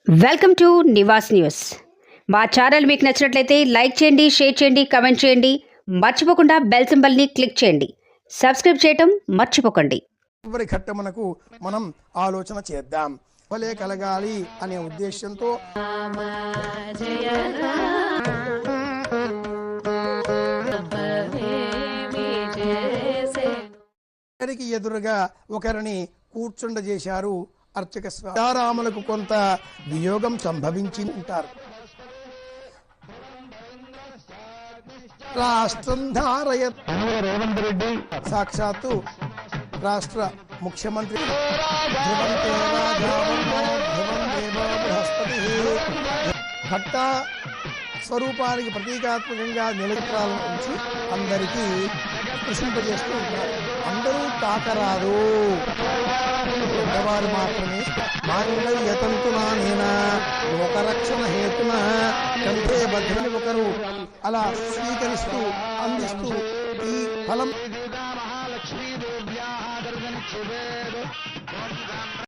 Welcome to Nivas news. మా channel మీకు నచ్చినట్లయితే లైక్ చేయండి, షేర్ చేయండి, కామెంట్ చేయండి. మర్చిపోకుండా బెల్ సింబల్ని క్లిక్ చేయండి. సబ్స్క్రైబ్ చేయటం మర్చిపోకండి. చివరి ఘట్టమునకు మనం ఆలోచన చేద్దాం. ఫలే కలగాలి అనే ఉద్దేశంతో ఒకరికి ఎదురుగా ఒకరిని కూర్చుండజేశారు అర్చక సీతారాములకు కొంత వియోగం సంభవించి ఉంటారు. రాష్ట్రం ధారయ సాక్షాత్తు రాష్ట్ర ముఖ్యమంత్రి భట్ట స్వరూపానికి ప్రతీకాత్మకంగా నిలకడాలను ఉంచి అందరికీ ప్రశ్నింపజేస్తూ ఉంటారు. అందరూ తాకరాదు, పెద్దవారు మాత్రమే మాంగళ్యతంతునా నేనా లోకరక్షణ హేతున కంటే బద్దని ఒకరు అలా స్వీకరిస్తూ అందిస్తూ ఈ ఫలం